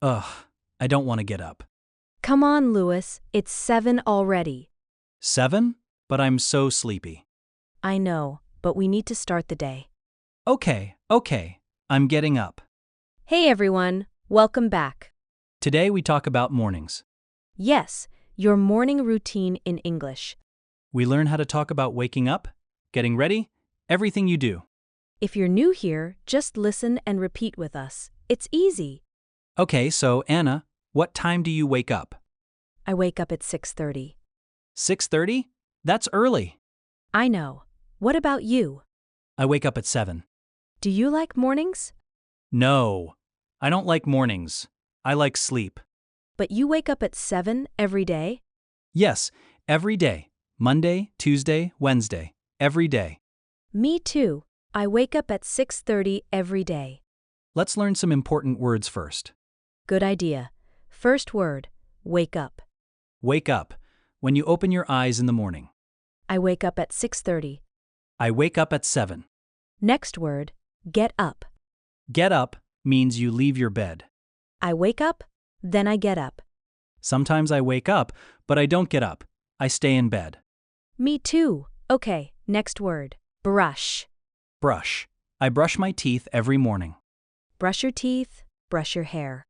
Ugh, I don't want to get up. Come on, Louis, it's 7 already. 7? But I'm so sleepy. I know, but we need to start the day. Okay, I'm getting up. Hey everyone, welcome back. Today we talk about mornings. Yes, your morning routine in English. We learn how to talk about waking up, getting ready, everything you do. If you're new here, just listen and repeat with us. It's easy. Okay, so Anna, what time do you wake up? I wake up at 6:30. 6:30? That's early. I know. What about you? I wake up at 7. Do you like mornings? No, I don't like mornings. I like sleep. But you wake up at 7 every day? Yes, every day. Monday, Tuesday, Wednesday. Every day. Me too. I wake up at 6:30 every day. Let's learn some important words first. Good idea. First word, wake up. Wake up. When you open your eyes in the morning. I wake up at 6:30. I wake up at 7. Next word, get up. Get up means you leave your bed. I wake up, then I get up. Sometimes I wake up, but I don't get up. I stay in bed. Me too. Okay, next word, brush. Brush. I brush my teeth every morning. Brush your teeth, brush your hair.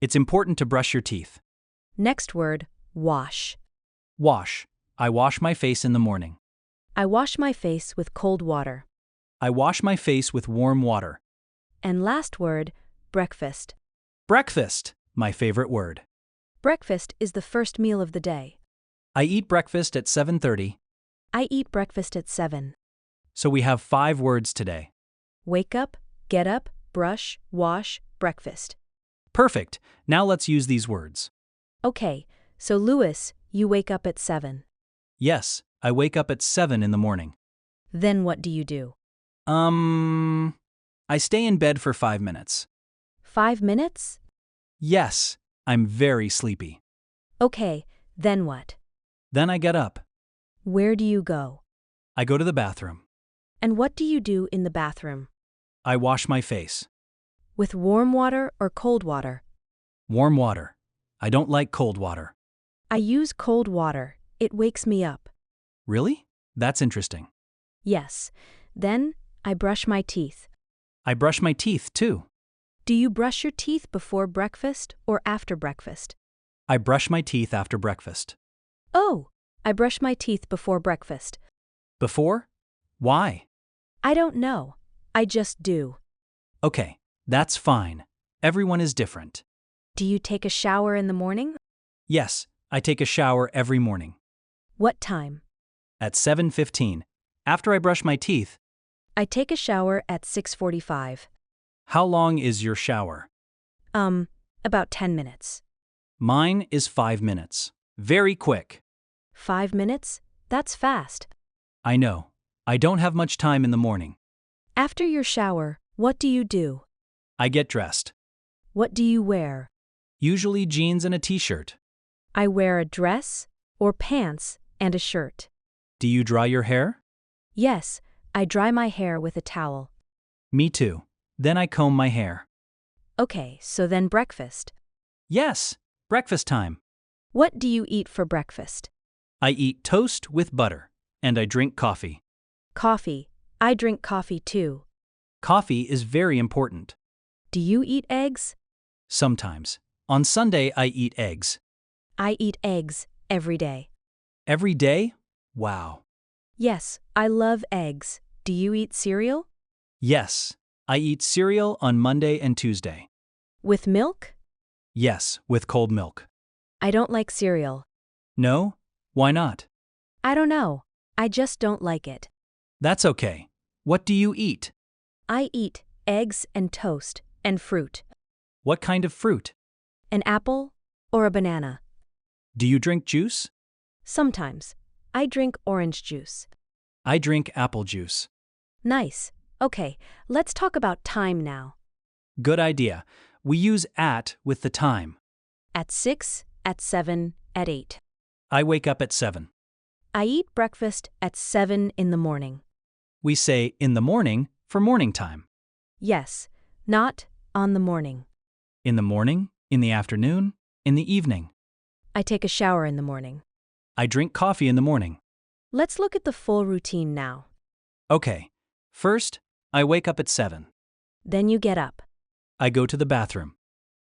It's important to brush your teeth. Next word, wash. Wash. I wash my face in the morning. I wash my face with cold water. I wash my face with warm water. And last word, breakfast. Breakfast. My favorite word. Breakfast is the first meal of the day. I eat breakfast at 7:30. I eat breakfast at 7. So we have 5 words today. Wake up, get up, brush, wash, breakfast. Perfect. Now let's use these words. Okay, so Louis, you wake up at 7. Yes, I wake up at 7 in the morning. Then what do you do? I stay in bed for 5 minutes. 5 minutes? Yes, I'm very sleepy. Okay, then what? Then I get up. Where do you go? I go to the bathroom. And what do you do in the bathroom? I wash my face. With warm water or cold water? Warm water. I don't like cold water. I use cold water. It wakes me up. Really? That's interesting. Yes. Then I brush my teeth. I brush my teeth too. Do you brush your teeth before breakfast or after breakfast? I brush my teeth after breakfast. Oh, I brush my teeth before breakfast. Before? Why? I don't know. I just do. Okay, that's fine. Everyone is different. Do you take a shower in the morning? Yes, I take a shower every morning. What time? At 7:15. After I brush my teeth. I take a shower at 6:45. How long is your shower? About 10 minutes. Mine is 5 minutes. Very quick. 5 minutes? That's fast. I know. I don't have much time in the morning. After your shower, what do you do? I get dressed. What do you wear? Usually jeans and a t-shirt. I wear a dress or pants and a shirt. Do you dry your hair? Yes, I dry my hair with a towel. Me too. Then I comb my hair. Okay, so then breakfast. Yes, breakfast time. What do you eat for breakfast? I eat toast with butter, and I drink coffee. Coffee. I drink coffee too. Coffee is very important. Do you eat eggs? Sometimes. On Sunday, I eat eggs. I eat eggs every day. Every day? Wow. Yes, I love eggs. Do you eat cereal? Yes, I eat cereal on Monday and Tuesday. With milk? Yes, with cold milk. I don't like cereal. No? Why not? I don't know. I just don't like it. That's okay. What do you eat? I eat eggs and toast and fruit. What kind of fruit? An apple or a banana. Do you drink juice? Sometimes. I drink orange juice. I drink apple juice. Nice. Okay, let's talk about time now. Good idea. We use at with the time. At 6, at 7, at 8. I wake up at 7. I eat breakfast at 7 in the morning. We say in the morning for morning time. Yes, not on the morning. In the morning In the afternoon, in the evening. I take a shower in the morning. I drink coffee in the morning. Let's look at the full routine now. Okay. First, I wake up at 7. Then you get up. I go to the bathroom.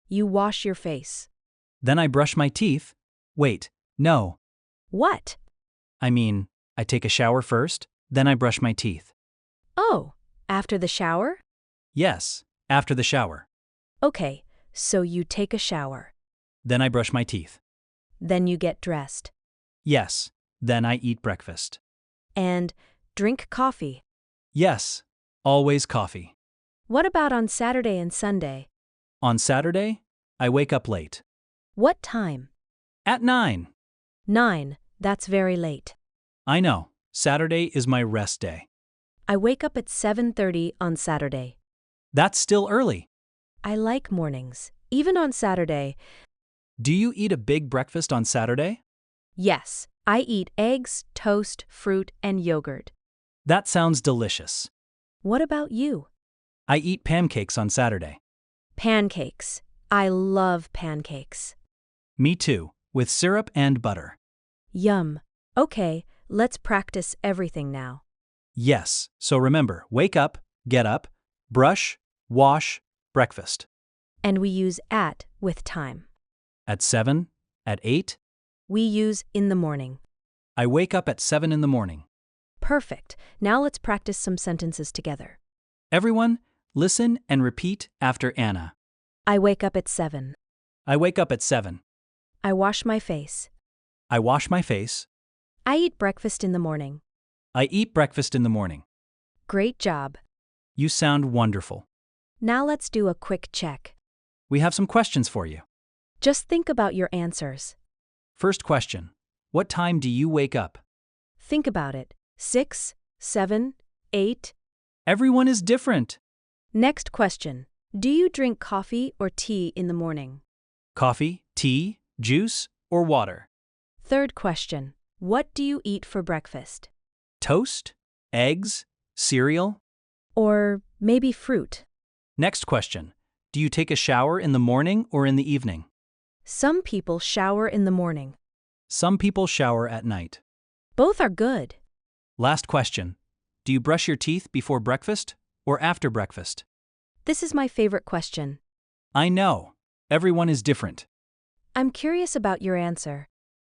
You wash your face. Then I brush my teeth. Wait, no. What? I mean, I take a shower first, then I brush my teeth. Oh, after the shower? Yes, after the shower. Okay, so you take a shower. Then I brush my teeth. Then you get dressed. Yes, then I eat breakfast. And drink coffee. Yes, always coffee. What about on Saturday and Sunday? On Saturday, I wake up late. What time? At 9. 9. That's very late. I know, Saturday is my rest day. I wake up at 7:30 on Saturday. That's still early. I like mornings, even on Saturday. Do you eat a big breakfast on Saturday? Yes, I eat eggs, toast, fruit, and yogurt. That sounds delicious. What about you? I eat pancakes on Saturday. Pancakes. I love pancakes. Me too, with syrup and butter. Yum. Okay, let's practice everything now. Yes, so remember, wake up, get up, brush, wash, breakfast. And we use at with time. At 7, at 8, We use in the morning. I wake up at 7 in the morning. Perfect. Now let's practice some sentences together. Everyone, listen and repeat after Anna. I wake up at 7. I wake up at 7. I wash my face. I wash my face. I eat breakfast in the morning. I eat breakfast in the morning. Great job. You sound wonderful. Now let's do a quick check. We have some questions for you. Just think about your answers. First question. What time do you wake up? Think about it. 6, 7, 8. Everyone is different. Next question. Do you drink coffee or tea in the morning? Coffee, tea, juice, or water? Third question. What do you eat for breakfast? Toast, eggs, cereal? Or maybe fruit? Next question. Do you take a shower in the morning or in the evening? Some people shower in the morning. Some people shower at night. Both are good. Last question. Do you brush your teeth before breakfast or after breakfast? This is my favorite question. I know. Everyone is different. I'm curious about your answer.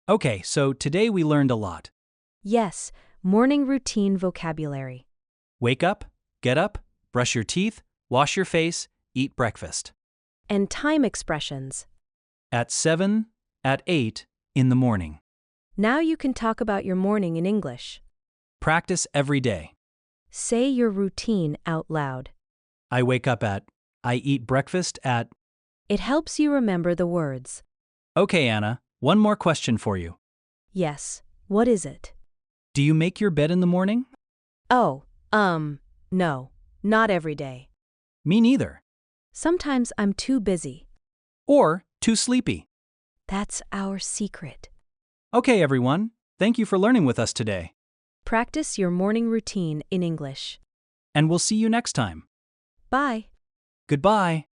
Okay, so today we learned a lot. Yes, morning routine vocabulary. Wake up, get up, brush your teeth, wash your face, eat breakfast. And time expressions. At 7, at 8, in the morning. Now you can talk about your morning in English. Practice every day. Say your routine out loud. I wake up at, I eat breakfast at. It helps you remember the words. Okay, Anna, one more question for you. Yes, what is it? Do you make your bed in the morning? Oh, no, not every day. Me neither. Sometimes I'm too busy. Or too sleepy. That's our secret. Okay, everyone. Thank you for learning with us today. Practice your morning routine in English. And we'll see you next time. Bye. Goodbye.